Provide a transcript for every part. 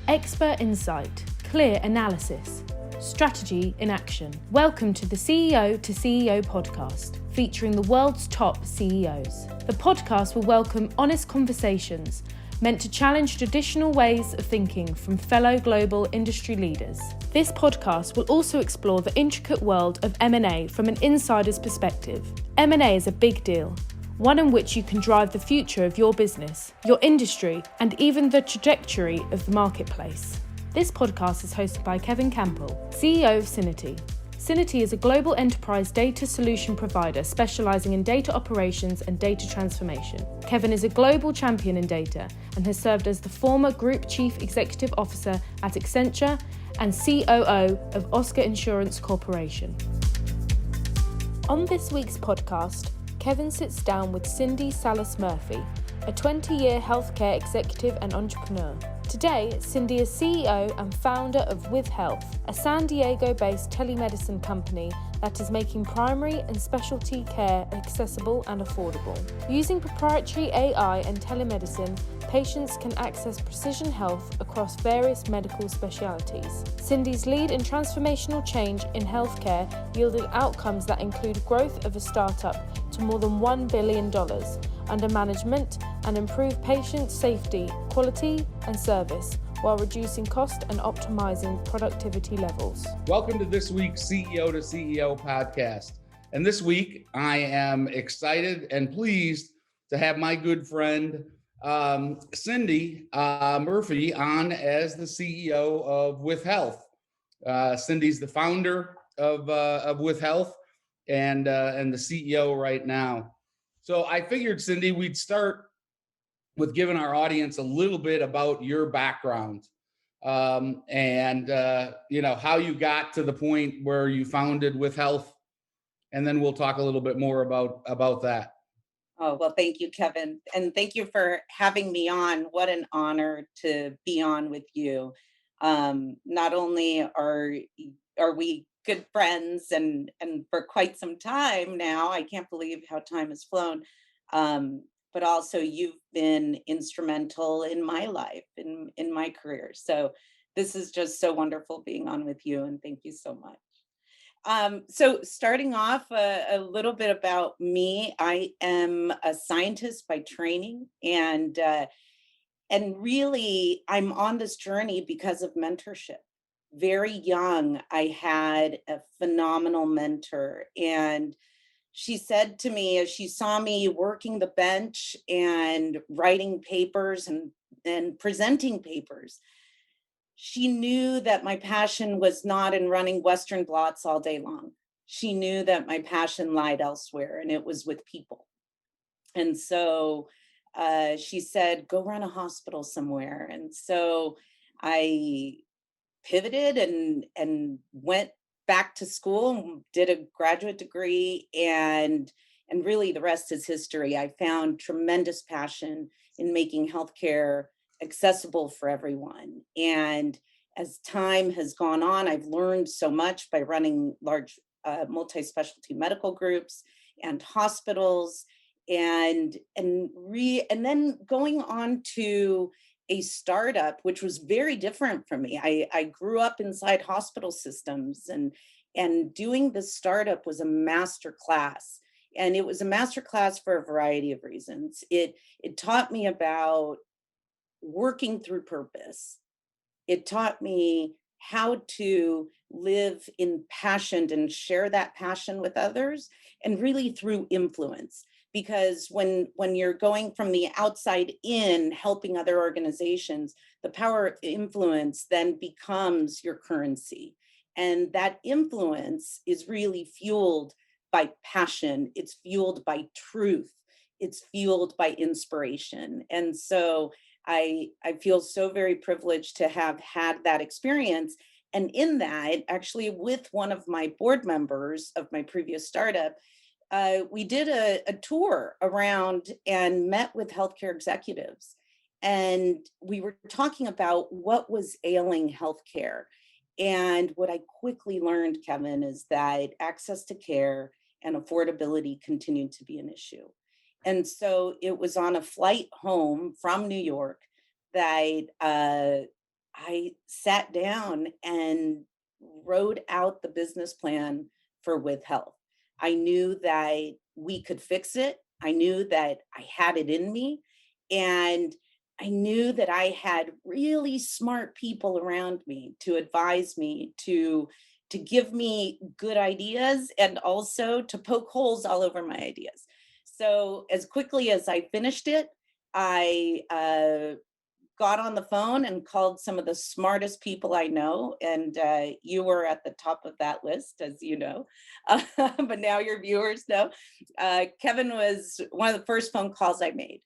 Expert insight, clear analysis, strategy in action. Welcome to the CEO to CEO podcast, featuring the world's top CEOs. The podcast will welcome honest conversations meant to challenge traditional ways of thinking from fellow global industry leaders. This podcast will also explore the intricate world of M&A from an insider's perspective. M&A is a big deal, one in which you can drive the future of your business, your industry, and even the trajectory of the marketplace. This podcast is hosted by Kevin Campbell, CEO of Syniti. Syniti is a global enterprise data solution provider specializing in data operations and data transformation. Kevin is a global champion in data and has served as the former Group Chief Executive Officer at Accenture and COO of Oscar Insurance Corporation. On this week's podcast, Kevin sits down with Cindy Salas Murphy, a 20-year healthcare executive and entrepreneur. Today, Cindy is CEO and founder of WithHealth, a San Diego-based telemedicine company that is making primary and specialty care accessible and affordable. Using proprietary AI and telemedicine, patients can access precision health across various medical specialties. Cindy's lead in transformational change in healthcare yielded outcomes that include growth of a startup to more than $1 billion under management and improve patient safety, quality, and service while reducing cost and optimizing productivity levels. Welcome to this week's CEO to CEO podcast. And this week, I am excited and pleased to have my good friend, Cindy Murphy, on as the CEO of WithHealth. Cindy's the founder of WithHealth and the CEO right now. So I figured, Cindy, we'd start with giving our audience a little bit about your background and how you got to the point where you founded WithHealth, and then we'll talk a little bit more about that. Oh, well, thank you, Kevin. And thank you for having me on. What an honor to be on with you. Not only are we good friends and for quite some time now, I can't believe how time has flown. But also you've been instrumental in my life, in my career. So this is just so wonderful being on with you, and thank you so much. So starting off a little bit about me, I am a scientist by training, and really I'm on this journey because of mentorship. Very young, I had a phenomenal mentor, and she said to me, as she saw me working the bench and writing papers and presenting papers, she knew that my passion was not in running Western blots all day long. She knew that my passion lied elsewhere, and it was with people. And so she said, go run a hospital somewhere. And so I pivoted and went back to school and did a graduate degree, and really the rest is history. I found tremendous passion in making healthcare accessible for everyone. And as time has gone on, I've learned so much by running large multi-specialty medical groups and hospitals, and then going on to a startup, which was very different from me. I grew up inside hospital systems, and doing this startup was a master class. And it was a master class for a variety of reasons. It taught me about working through purpose. It taught me how to live in passion and share that passion with others, and really through influence. Because when you're going from the outside in, helping other organizations, the power of influence then becomes your currency. And that influence is really fueled by passion. It's fueled by truth. It's fueled by inspiration. And so I feel so very privileged to have had that experience. And in that, actually, with one of my board members of my previous startup, we did a tour around and met with healthcare executives. And we were talking about what was ailing healthcare. And what I quickly learned, Kevin, is that access to care and affordability continued to be an issue. And so it was on a flight home from New York that I sat down and wrote out the business plan for WithHealth. I knew that we could fix it. I knew that I had it in me. And I knew that I had really smart people around me to advise me, to give me good ideas, and also to poke holes all over my ideas. So as quickly as I finished it, I got on the phone and called some of the smartest people I know. And you were at the top of that list, as you know. But now your viewers know. Kevin was one of the first phone calls I made.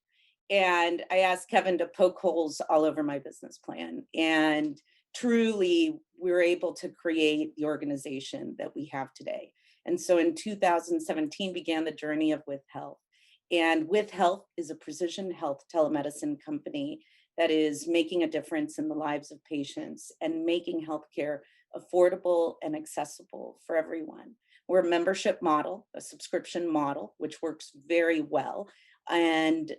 And I asked Kevin to poke holes all over my business plan. And truly, we were able to create the organization that we have today. And so in 2017 began the journey of WithHealth. And WithHealth is a precision health telemedicine company that is making a difference in the lives of patients and making healthcare affordable and accessible for everyone. We're a membership model, a subscription model, which works very well. And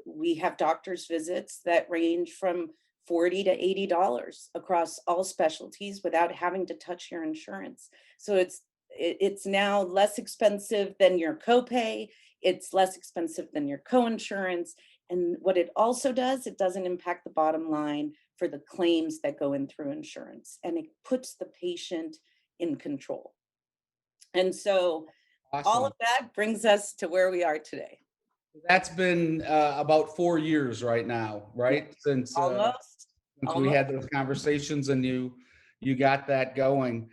we have doctor's visits that range from $40 to $80 across all specialties without having to touch your insurance. So it's now less expensive than your copay. It's less expensive than your coinsurance. And what it also does, it doesn't impact the bottom line for the claims that go in through insurance, and it puts the patient in control. And so all of that brings us to where we are today. That's been about 4 years right now, right? Since Almost. we had those conversations and you got that going.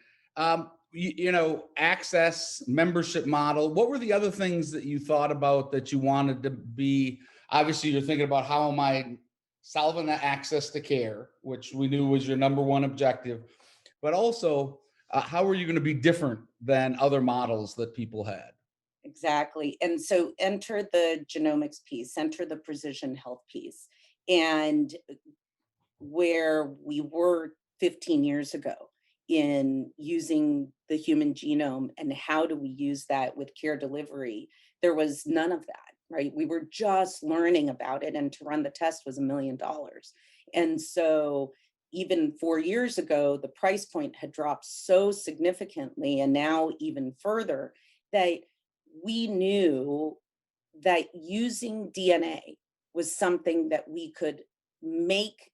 Access, membership model. What were the other things that you thought about that you wanted to be? Obviously, you're thinking about how am I solving the access to care, which we knew was your number one objective, but also how are you going to be different than other models that people had? Exactly. And so enter the genomics piece, enter the precision health piece. And where we were 15 years ago in using the human genome and how do we use that with care delivery, there was none of that, right? We were just learning about it, and to run the test was $1 million. And so even 4 years ago, the price point had dropped so significantly, and now even further, that we knew that using DNA was something that we could make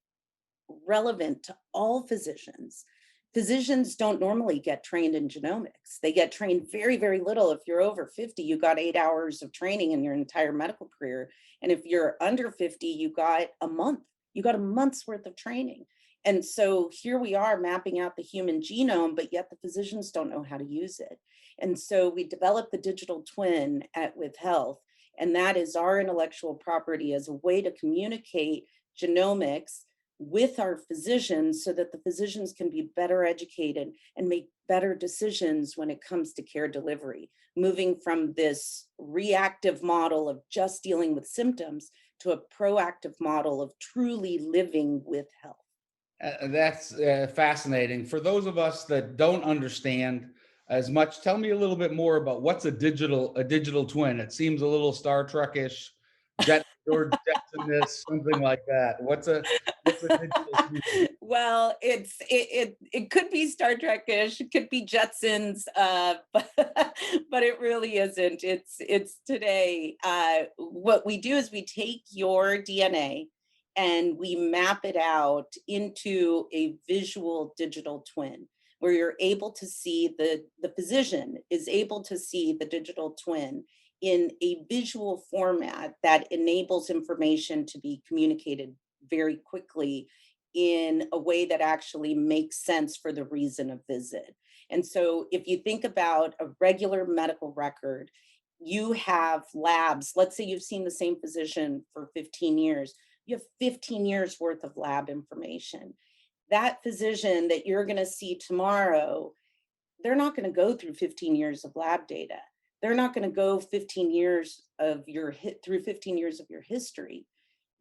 relevant to all physicians. Physicians don't normally get trained in genomics. They get trained very, very little. If you're over 50, you got 8 hours of training in your entire medical career. And if you're under 50, you got a month. You got a month's worth of training. And so here we are mapping out the human genome, but yet the physicians don't know how to use it. And so we developed the digital twin at WithHealth, and that is our intellectual property as a way to communicate genomics with our physicians so that the physicians can be better educated and make better decisions when it comes to care delivery, moving from this reactive model of just dealing with symptoms to a proactive model of truly living with health. That's fascinating. For those of us that don't understand as much, tell me a little bit more about what's a digital twin. It seems a little Star Trek-ish, Jetson-ish, something like that. What's a digital twin? Well, it could be Star Trek-ish, it could be Jetsons, but it really isn't. It's today. What we do is we take your DNA and we map it out into a visual digital twin, where you're able to see the physician is able to see the digital twin in a visual format that enables information to be communicated very quickly in a way that actually makes sense for the reason of visit. And so if you think about a regular medical record, you have labs. Let's say you've seen the same physician for 15 years. You have 15 years worth of lab information. That physician that you're going to see tomorrow, they're not going to go through 15 years of lab data. They're not going to go 15 years of through 15 years of your history.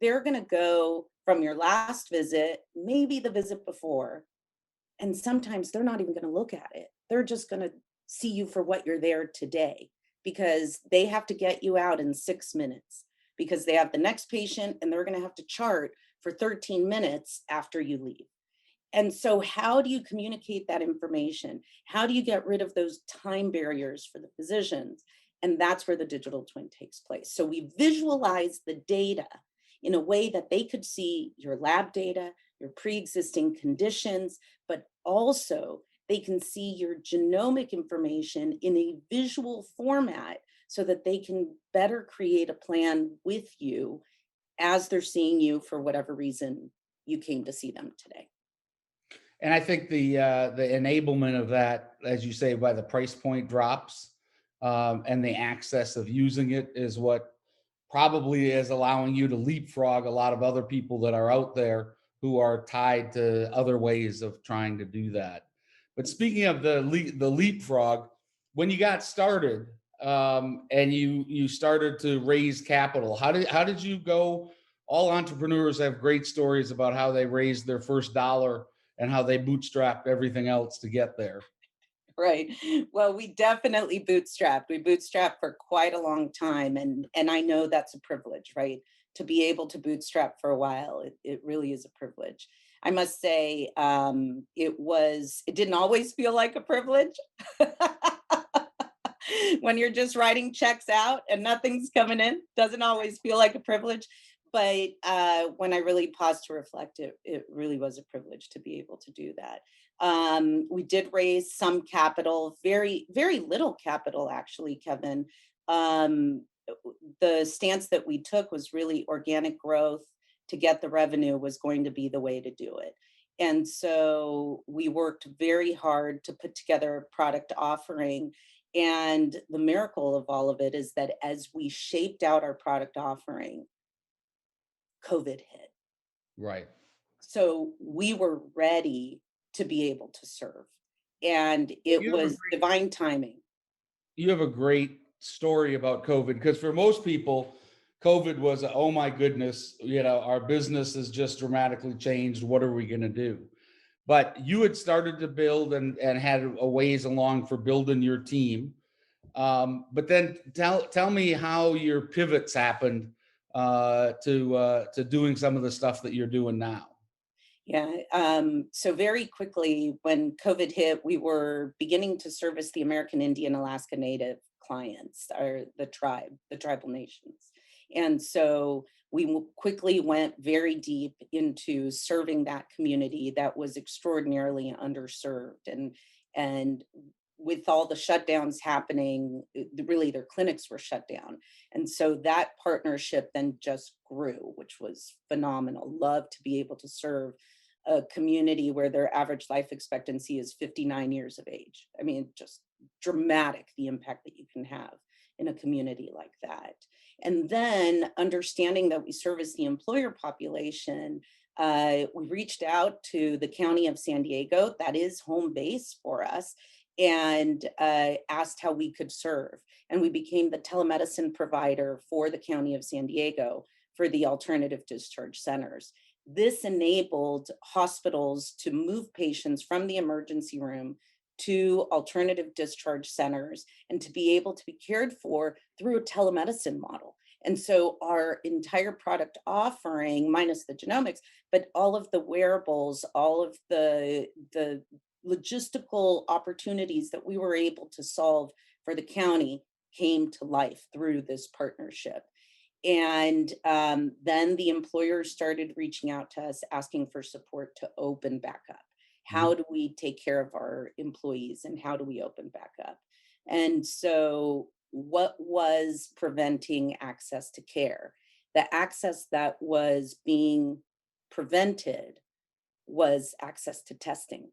They're going to go from your last visit, maybe the visit before, and sometimes they're not even going to look at it. They're just going to see you for what you're there today, because they have to get you out in 6 minutes, because they have the next patient and they're going to have to chart for 13 minutes after you leave. And so how do you communicate that information? How do you get rid of those time barriers for the physicians? And that's where the digital twin takes place. So we visualize the data in a way that they could see your lab data, your pre-existing conditions, but also they can see your genomic information in a visual format so that they can better create a plan with you as they're seeing you for whatever reason you came to see them today. And I think the enablement of that, as you say, by the price point drops, and the access of using it is what probably is allowing you to leapfrog a lot of other people that are out there who are tied to other ways of trying to do that. But speaking of the leapfrog, when you got started, and you started to raise capital, how did you go? All entrepreneurs have great stories about how they raised their first dollar and how they bootstrapped everything else to get there. Right. Well, we definitely bootstrapped. We bootstrapped for quite a long time. And I know that's a privilege, right? To be able to bootstrap for a while, it really is a privilege. I must say, it didn't always feel like a privilege. When you're just writing checks out and nothing's coming in, doesn't always feel like a privilege. But when I really paused to reflect, it really was a privilege to be able to do that. We did raise some capital, very, very little capital, actually, Kevin. The stance that we took was really organic growth. To get the revenue was going to be the way to do it. And so we worked very hard to put together a product offering. And the miracle of all of it is that as we shaped out our product offering, COVID hit. Right. So we were ready to be able to serve. And it was divine timing. You have a great story about COVID, because for most people, COVID was, oh my goodness, our business has just dramatically changed. What are we going to do? But you had started to build and had a ways along for building your team. But then tell me how your pivots happened to doing some of the stuff that you're doing now. Yeah. So very quickly, when COVID hit, we were beginning to service the American Indian Alaska Native clients, or the tribal nations. And so we quickly went very deep into serving that community that was extraordinarily underserved. And with all the shutdowns happening, really their clinics were shut down. And so that partnership then just grew, which was phenomenal. Love to be able to serve a community where their average life expectancy is 59 years of age. I mean, just dramatic, the impact that you can have in a community like that. And then understanding that we service the employer population, we reached out to the County of San Diego, that is home base for us, and asked how we could serve. And we became the telemedicine provider for the County of San Diego for the alternative discharge centers. This enabled hospitals to move patients from the emergency room to alternative discharge centers and to be able to be cared for through a telemedicine model. And so our entire product offering, minus the genomics, but all of the wearables, all of the logistical opportunities that we were able to solve for the county came to life through this partnership. And then the employers started reaching out to us, asking for support to open back up. How do we take care of our employees and how do we open back up? And so what was preventing access to care? The access that was being prevented was access to testing.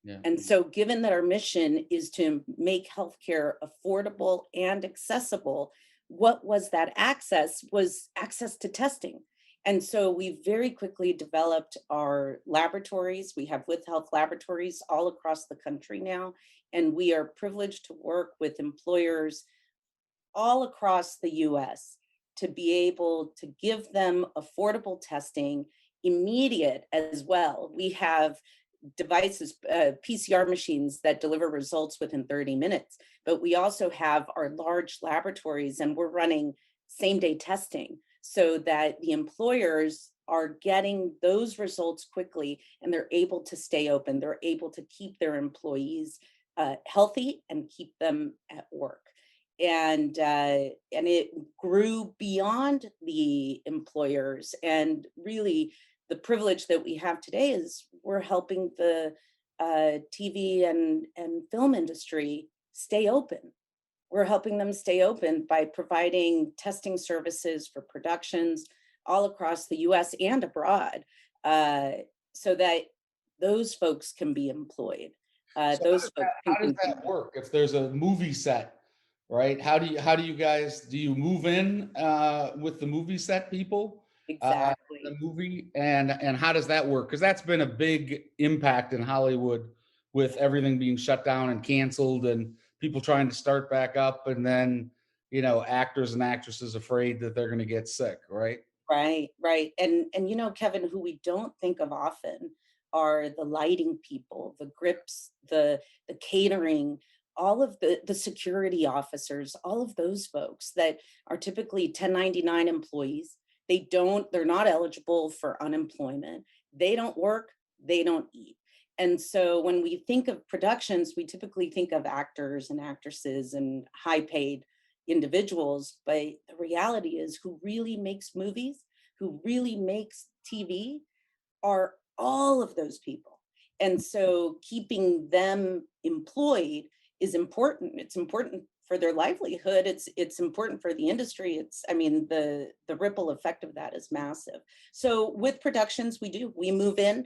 Yeah. And so given that our mission is to make healthcare affordable and accessible, what was that access? Was access to testing. And so we very quickly developed our laboratories. We have WithHealth laboratories all across the country now, and we are privileged to work with employers all across the US to be able to give them affordable testing, immediate as well. We have devices, PCR machines that deliver results within 30 minutes, but we also have our large laboratories and we're running same day testing so that the employers are getting those results quickly, and they're able to stay open. They're able to keep their employees healthy and keep them at work. And it grew beyond the employers. And really, the privilege that we have today is we're helping the TV and film industry stay open. We're helping them stay open by providing testing services for productions all across the US and abroad, uh, so that those folks can be employed. So Those folks can how does continue. that work? If there's a movie set, right? How do you guys do you move in with the movie set people in Exactly. the movie and how does that work? Because that's been a big impact in Hollywood with everything being shut down and canceled and people trying to start back up and then actors and actresses afraid that they're going to get sick, right? Right, right. And Kevin, who we don't think of often are the lighting people, the grips, the catering, all of the security officers, all of those folks that are typically 1099 employees. They're not eligible for unemployment. They don't work, they don't eat. And so when we think of productions, we typically think of actors and actresses and high paid individuals, but the reality is who really makes movies, who really makes TV are all of those people. And so keeping them employed is important. It's important for their livelihood. It's important for the industry. The ripple effect of that is massive. So with productions, we move in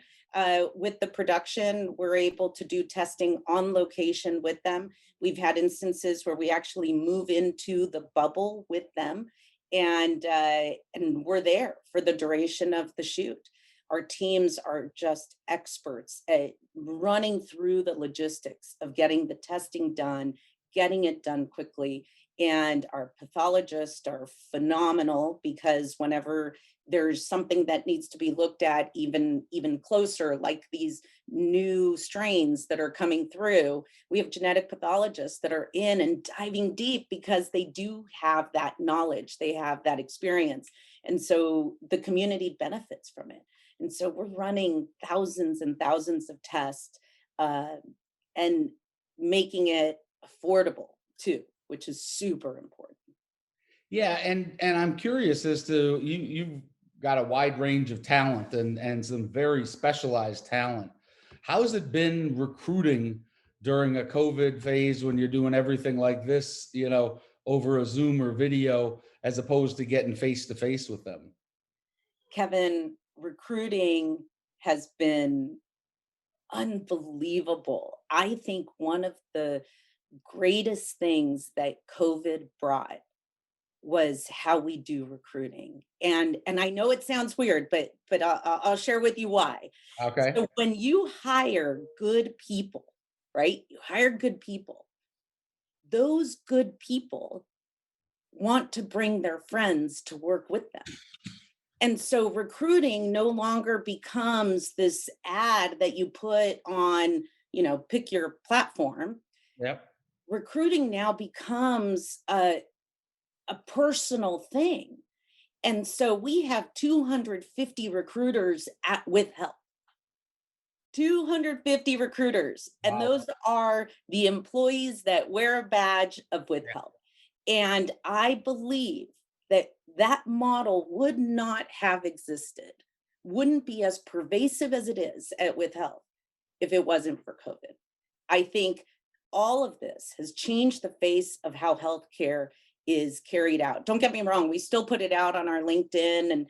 with the production. We're able to do testing on location with them. We've had instances where we actually move into the bubble with them, and we're there for the duration of the shoot. Our teams are just experts at running through the logistics of getting the testing done, getting it done quickly. And our pathologists are phenomenal because whenever there's something that needs to be looked at even closer, like these new strains that are coming through, we have genetic pathologists that are in and diving deep because they do have that knowledge, they have that experience. And so the community benefits from it. And so we're running thousands and thousands of tests uh, and making it affordable too, which is super important. Yeah, and I'm curious as to you've got a wide range of talent and some very specialized talent. How has it been recruiting during a COVID phase when you're doing everything like this, over a Zoom or video as opposed to getting face to face with them? Kevin, recruiting has been unbelievable. I think one of the greatest things that COVID brought was how we do recruiting. And I know it sounds weird, but I'll share with you why. Okay. So when you hire good people, right? You hire good people. Those good people want to bring their friends to work with them. And so recruiting no longer becomes this ad that you put on, pick your platform. Yep. Recruiting now becomes a personal thing. And so we have 250 recruiters at WithHealth. 250 recruiters. And Wow. those are the employees that wear a badge of WithHealth. And I believe that that model would not have existed, wouldn't be as pervasive as it is at WithHealth if it wasn't for COVID. I think all of this has changed the face of how healthcare is carried out. Don't get me wrong, we still put it out on our LinkedIn and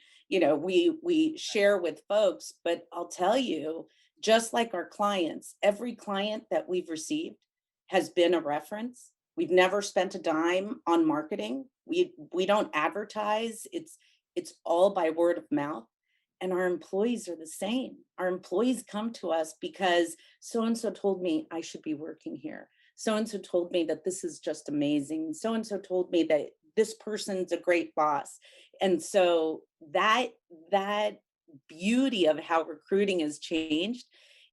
we share with folks, but I'll tell you, just like our clients, every client that we've received has been a reference. We've never spent a dime on marketing. We don't advertise. It's all by word of mouth. And our employees are the same. Our employees come to us because so and so told me I should be working here. So and so told me that this is just amazing. So and so told me that this person's a great boss. And so that beauty of how recruiting has changed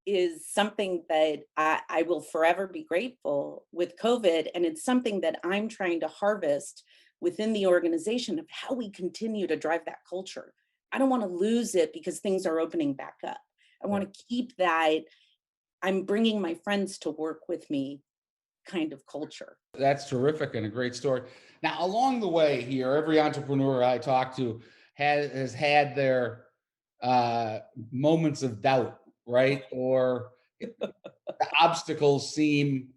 is something that I will forever be grateful with COVID. And it's something that I'm trying to harvest within the organization of how we continue to drive that culture I don't want to lose it because things are opening back up. I want to keep that I'm bringing my friends to work with me kind of culture. That's terrific and a great story. Now, along the way here, every entrepreneur I talk to has had their moments of doubt, right? Or the obstacles seem,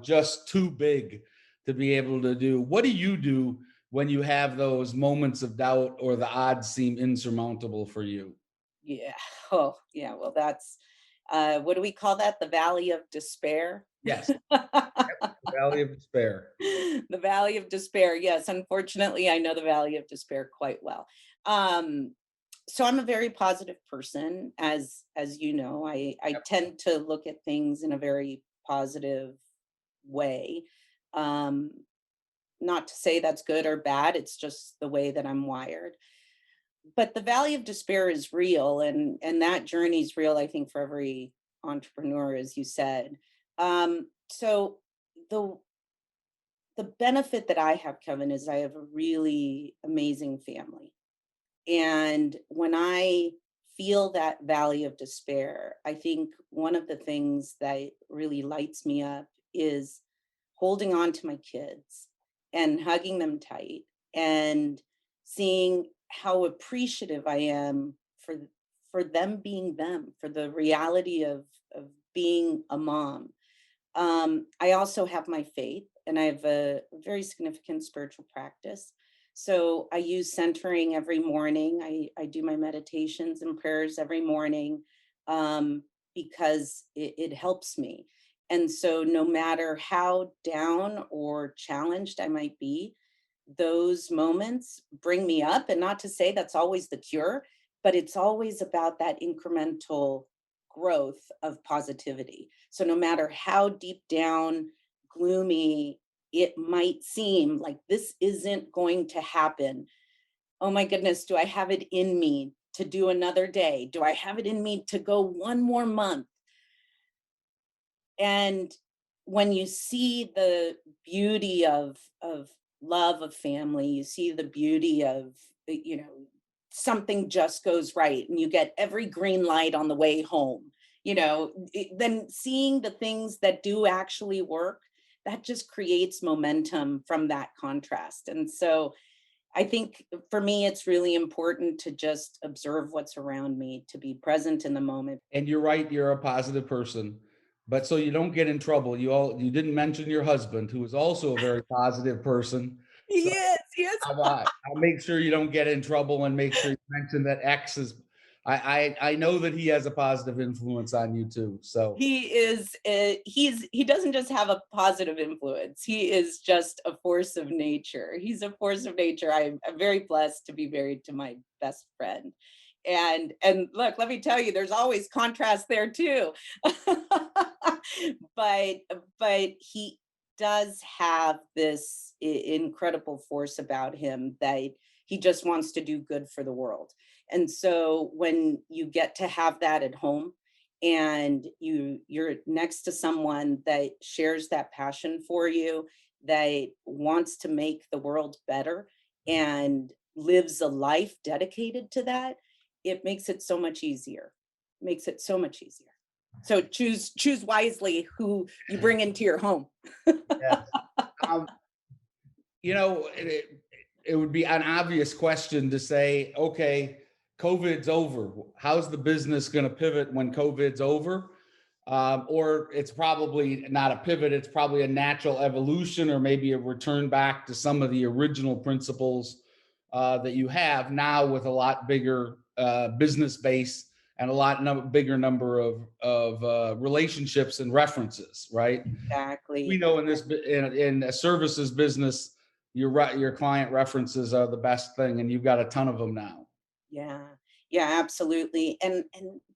just too big to be able to do. What do you do when you have those moments of doubt or the odds seem insurmountable for you? Yeah. Oh, yeah. Well, that's what do we call that? The valley of despair. Yes, the valley of despair. The valley of despair. Yes, unfortunately, I know the valley of despair quite well. Um, so I'm a very positive person, as you know. I tend to look at things in a very positive way. Um, Not to say that's good or bad. It's just the way that I'm wired. But the valley of despair is real, and that journey is real, I think, for every entrepreneur, as you said. So the the benefit that I have, Kevin, is I have a really amazing family. And when I feel that valley of despair, I think one of the things that really lights me up is holding on to my kids and hugging them tight and seeing how appreciative I am for them being them, for the reality of being a mom. I also have my faith, and I have a very significant spiritual practice. So I use centering every morning. I do my meditations and prayers every morning, because it helps me. And so no matter how down or challenged I might be, those moments bring me up. And not to say that's always the cure, but it's always about that incremental growth of positivity. So no matter how deep down, gloomy it might seem, like this isn't going to happen. Oh my goodness, do I have it in me to do another day? Do I have it in me to go one more month? And when you see the beauty of love of family, you see the beauty of, something just goes right and you get every green light on the way home, then seeing the things that do actually work, that just creates momentum from that contrast. And so I think for me, it's really important to just observe what's around me, to be present in the moment. And you're right, you're a positive person. But so you don't get in trouble, you didn't mention your husband, who is also a very positive person. So Yes, yes. I'll make sure you don't get in trouble and make sure you mention that X is. I know that he has a positive influence on you too. So He is he doesn't just have a positive influence. He is just a force of nature. He's a force of nature. I'm very blessed to be married to my best friend. And look, let me tell you, there's always contrast there too. but but he does have this incredible force about him that he just wants to do good for the world. And so when you get to have that at home, and you're next to someone that shares that passion for you, that wants to make the world better and lives a life dedicated to that, it makes it so much easier. Makes it so much easier. So choose wisely who you bring into your home. yes. Um, it would be an obvious question to say, okay, COVID's over. How's the business going to pivot when COVID's over? Or it's probably not a pivot, it's probably a natural evolution or maybe a return back to some of the original principles that you have now with a lot bigger business base and a bigger number of relationships and references, right? We Exactly. know in in a services business, your client references are the best thing, and you've got a ton of them now. Yeah. Yeah, absolutely. And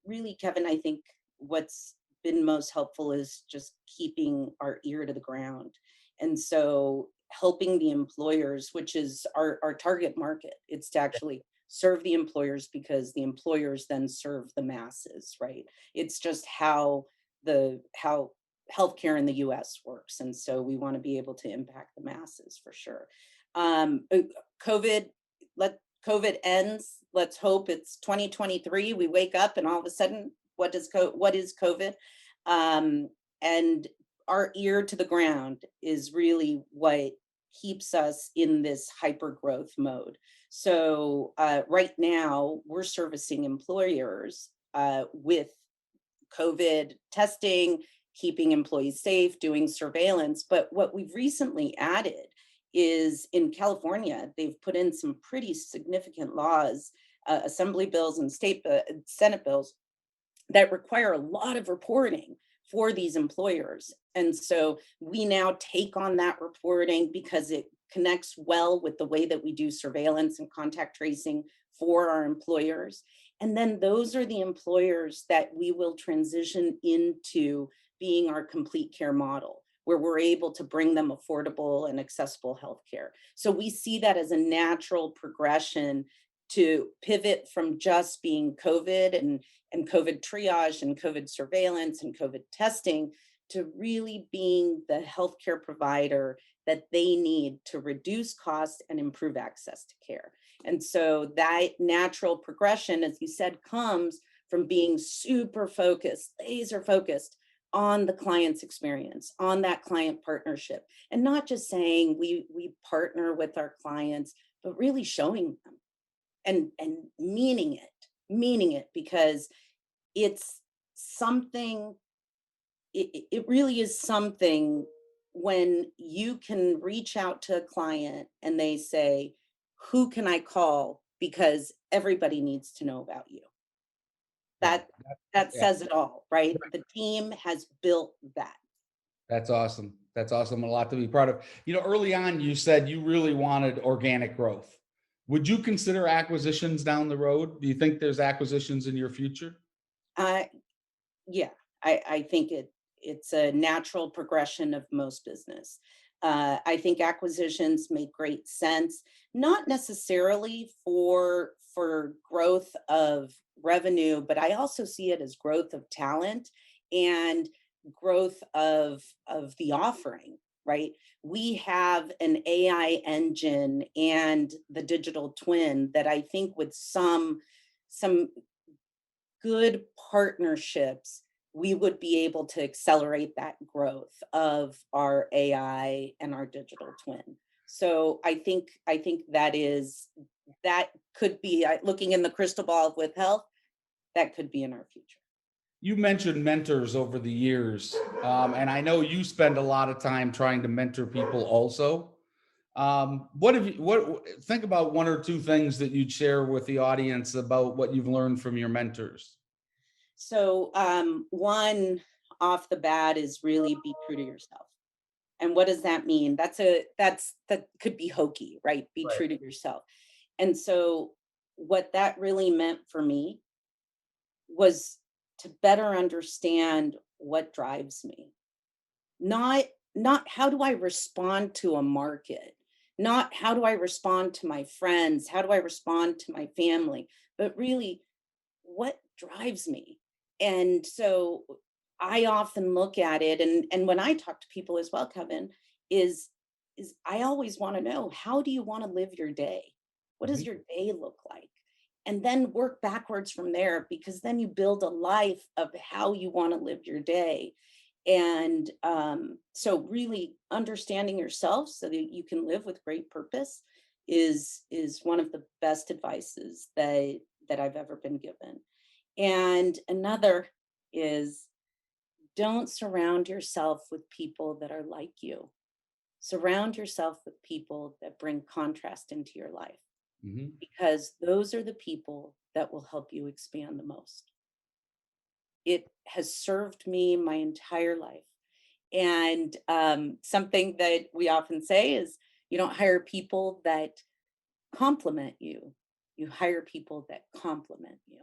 really, Kevin, I think what's been most helpful is just keeping our ear to the ground. And so helping the employers, which is our target market, it's to actually serve the employers because the employers then serve the masses, right? It's just how healthcare in the US works. And so we want to be able to impact the masses for sure. COVID, COVID ends. Let's hope it's 2023. We wake up and all of a sudden, what is COVID? And our ear to the ground is really what keeps us in this hyper growth mode. So right now, we're servicing employers with COVID testing, keeping employees safe, doing surveillance. But what we've recently added is in California, they've put in some pretty significant laws, assembly bills and state Senate bills that require a lot of reporting for these employers. And so we now take on that reporting because it connects well with the way that we do surveillance and contact tracing for our employers. And then those are the employers that we will transition into being our complete care model, where we're able to bring them affordable and accessible healthcare. So we see that as a natural progression to pivot from just being COVID and COVID triage and COVID surveillance and COVID testing to really being the healthcare provider that they need to reduce costs and improve access to care. And so that natural progression, as you said, comes from being super focused, laser focused on the client's experience, on that client partnership, and not just saying we partner with our clients, but really showing them and meaning it, because it's something, it really is something when you can reach out to a client and they say, who can I call? Because everybody needs to know about you. That says it all, right? The team has built that. That's awesome. That's awesome. A lot to be proud of. Early on, you said you really wanted organic growth. Would you consider acquisitions down the road? Do you think there's acquisitions in your future? Yeah, I think it's a natural progression of most business. I think acquisitions make great sense, not necessarily for growth of revenue, but I also see it as growth of talent and growth of the offering, right? We have an AI engine and the digital twin that I think with some good partnerships, we would be able to accelerate that growth of our AI and our digital twin. So I think that could be, looking in the crystal ball of WithHealth, that could be in our future. You mentioned mentors over the years, and I know you spend a lot of time trying to mentor people also. Think about one or two things that you'd share with the audience about what you've learned from your mentors. So one off the bat is really be true to yourself. And what does that mean? That could be hokey, right? Be true to yourself. And so what that really meant for me was to better understand what drives me. Not how do I respond to a market, not how do I respond to my friends, how do I respond to my family, but really what drives me. And so I often look at it, and when I talk to people as well, Kevin, is I always want to know, how do you want to live your day? What does your day look like? And then work backwards from there, because then you build a life of how you want to live your day. And so really understanding yourself so that you can live with great purpose is one of the best advices that I've ever been given. And another is, don't surround yourself with people that are like you. Surround yourself with people that bring contrast into your life, because those are the people that will help you expand the most. It has served me my entire life. And something that we often say is, you don't hire people that compliment you. You hire people that complement you.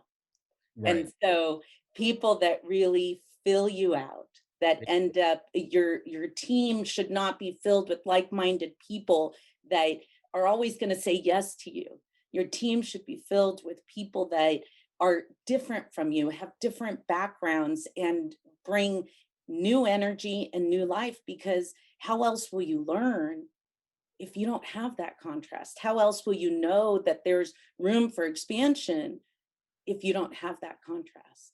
Right. And so people that really fill you out, that end up, your team should not be filled with like-minded people that are always going to say yes to you. Your team should be filled with people that are different from you, have different backgrounds, and bring new energy and new life, because how else will you learn if you don't have that contrast? How else will you know that there's room for expansion if you don't have that contrast?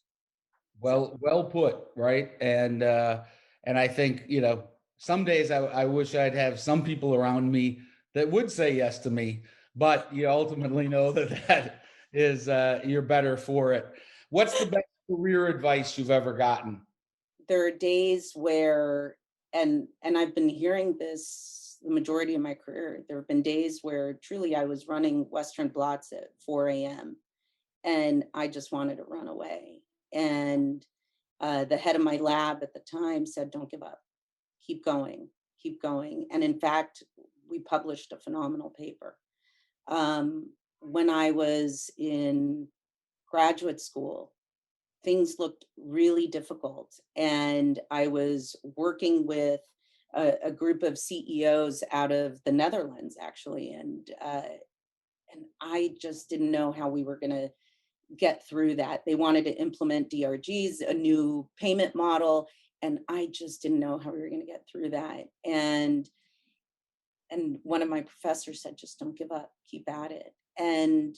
Well put, right? And I think, some days I wish I'd have some people around me that would say yes to me, but you ultimately know that is you're better for it. What's the best career advice you've ever gotten? There are days where, and I've been hearing this the majority of my career, there have been days where truly I was running Western Blots at 4 a.m. and I just wanted to run away. And the head of my lab at the time said, don't give up, keep going, keep going. And in fact, we published a phenomenal paper. When I was in graduate school, things looked really difficult. And I was working with a group of CEOs out of the Netherlands, actually. And I just didn't know how we were going to get through that. They wanted to implement DRGs, a new payment model. And I just didn't know how we were going to get through that. And one of my professors said, just don't give up, keep at it. And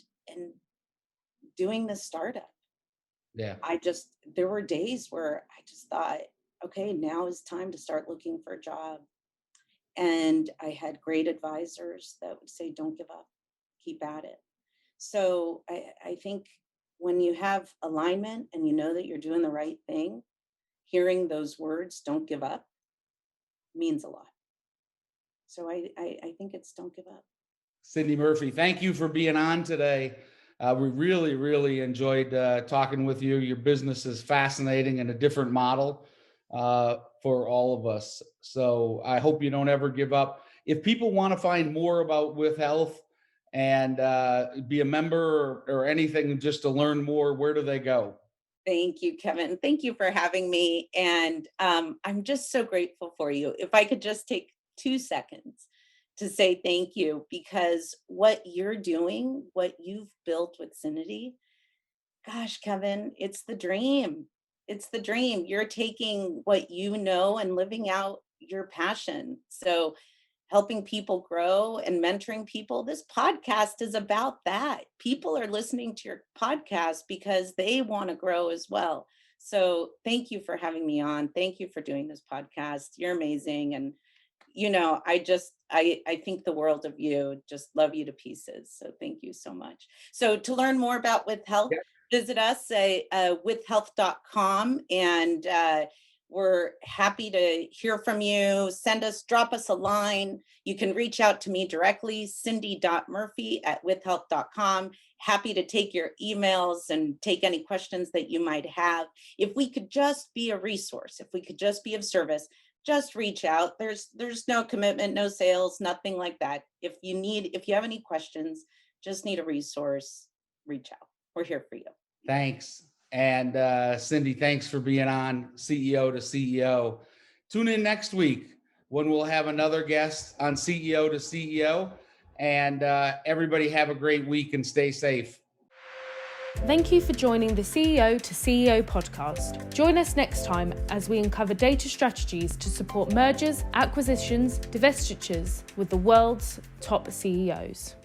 doing the startup, Yeah. there were days where I just thought, okay, now is time to start looking for a job. And I had great advisors that would say, don't give up, keep at it. So I think when you have alignment and you know that you're doing the right thing, hearing those words, don't give up, means a lot. So I think it's don't give up. Cindy Murphy, thank you for being on today. We really, really enjoyed talking with you. Your business is fascinating and a different model for all of us. So I hope you don't ever give up. If people want to find more about WithHealth and be a member or anything just to learn more, where do they go? Thank you, Kevin. Thank you for having me. And I'm just so grateful for you. If I could just take 2 seconds to say thank you, because what you're doing, what you've built with Syniti, gosh, Kevin, it's the dream. It's the dream. You're taking what you know and living out your passion. So helping people grow and mentoring people. This podcast is about that. People are listening to your podcast because they want to grow as well. So thank you for having me on. Thank you for doing this podcast. You're amazing. And, I think the world of you, just love you to pieces. So thank you so much. So to learn more about WithHealth, visit us at withhealth.com, and we're happy to hear from you. Drop us a line. You can reach out to me directly, cindy.murphy@withhealth.com. Happy to take your emails and take any questions that you might have. If we could just be a resource, if we could just be of service, just reach out. There's no commitment, no sales, nothing like that. If you have any questions, just need a resource, reach out. We're here for you. Thanks. And Cindy, thanks for being on CEO to CEO. Tune in next week when we'll have another guest on CEO to CEO. And everybody have a great week and stay safe. Thank you for joining the CEO to CEO podcast. Join us next time as we uncover data strategies to support mergers, acquisitions, divestitures with the world's top CEOs.